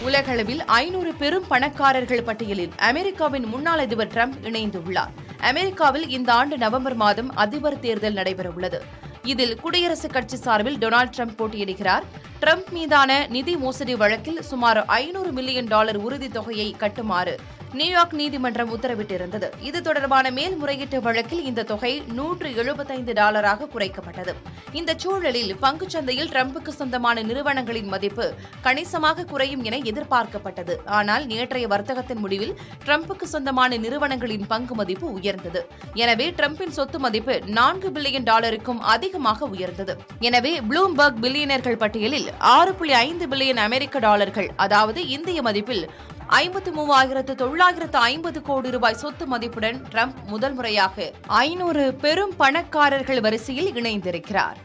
உலகளவில் 500 பெரும் பணக்காரர்கள் பட்டியலில் அமெரிக்காவின் முன்னாள் அதிபர் டிரம்ப் இணைந்துள்ளார். அமெரிக்காவில் இந்த ஆண்டு நவம்பர் மாதம் அதிபர் தேர்தல் நடைபெறவுள்ளது. இதில் குடியரசுக் கட்சி சார்பில் டொனால்டு டிரம்ப் போட்டியிடுகிறார். டிரம்ப் மீதான நிதி மோசடி வழக்கில் சுமார் $500 மில்லியன் உறுதித் தொகையை கட்டுமாறு நியூயார்க் நீதிமன்றம் உத்தரவிட்டிருந்தது. இது தொடர்பான மேல்முறையீட்டு வழக்கில் இந்த தொகை $175 குறைக்கப்பட்டது. இந்த சூழலில் பங்குச்சந்தையில் டிரம்புக்கு சொந்தமான நிறுவனங்களின் மதிப்பு கணிசமாக குறையும் என எதிர்பார்க்கப்பட்டது. ஆனால் நேற்றைய வர்த்தகத்தின் முடிவில் டிரம்புக்கு சொந்தமான நிறுவனங்களின் பங்கு மதிப்பு உயர்ந்தது. எனவே டிரம்பின் சொத்து மதிப்பு $4 பில்லியன் அதிகமாக உயர்ந்தது. எனவே ப்ளூம்பர்க் பில்லியனர்கள் பட்டியலில் $6.5 பில்லியன் அதாவது இந்திய மதிப்பில் 53,950 கோடி ரூபாய் சொத்து மதிப்புடன் டிரம்ப் முதல் முறையாக 500 பெரும் பணக்காரர்கள் வரிசையில் இணைந்திருக்கிறார்.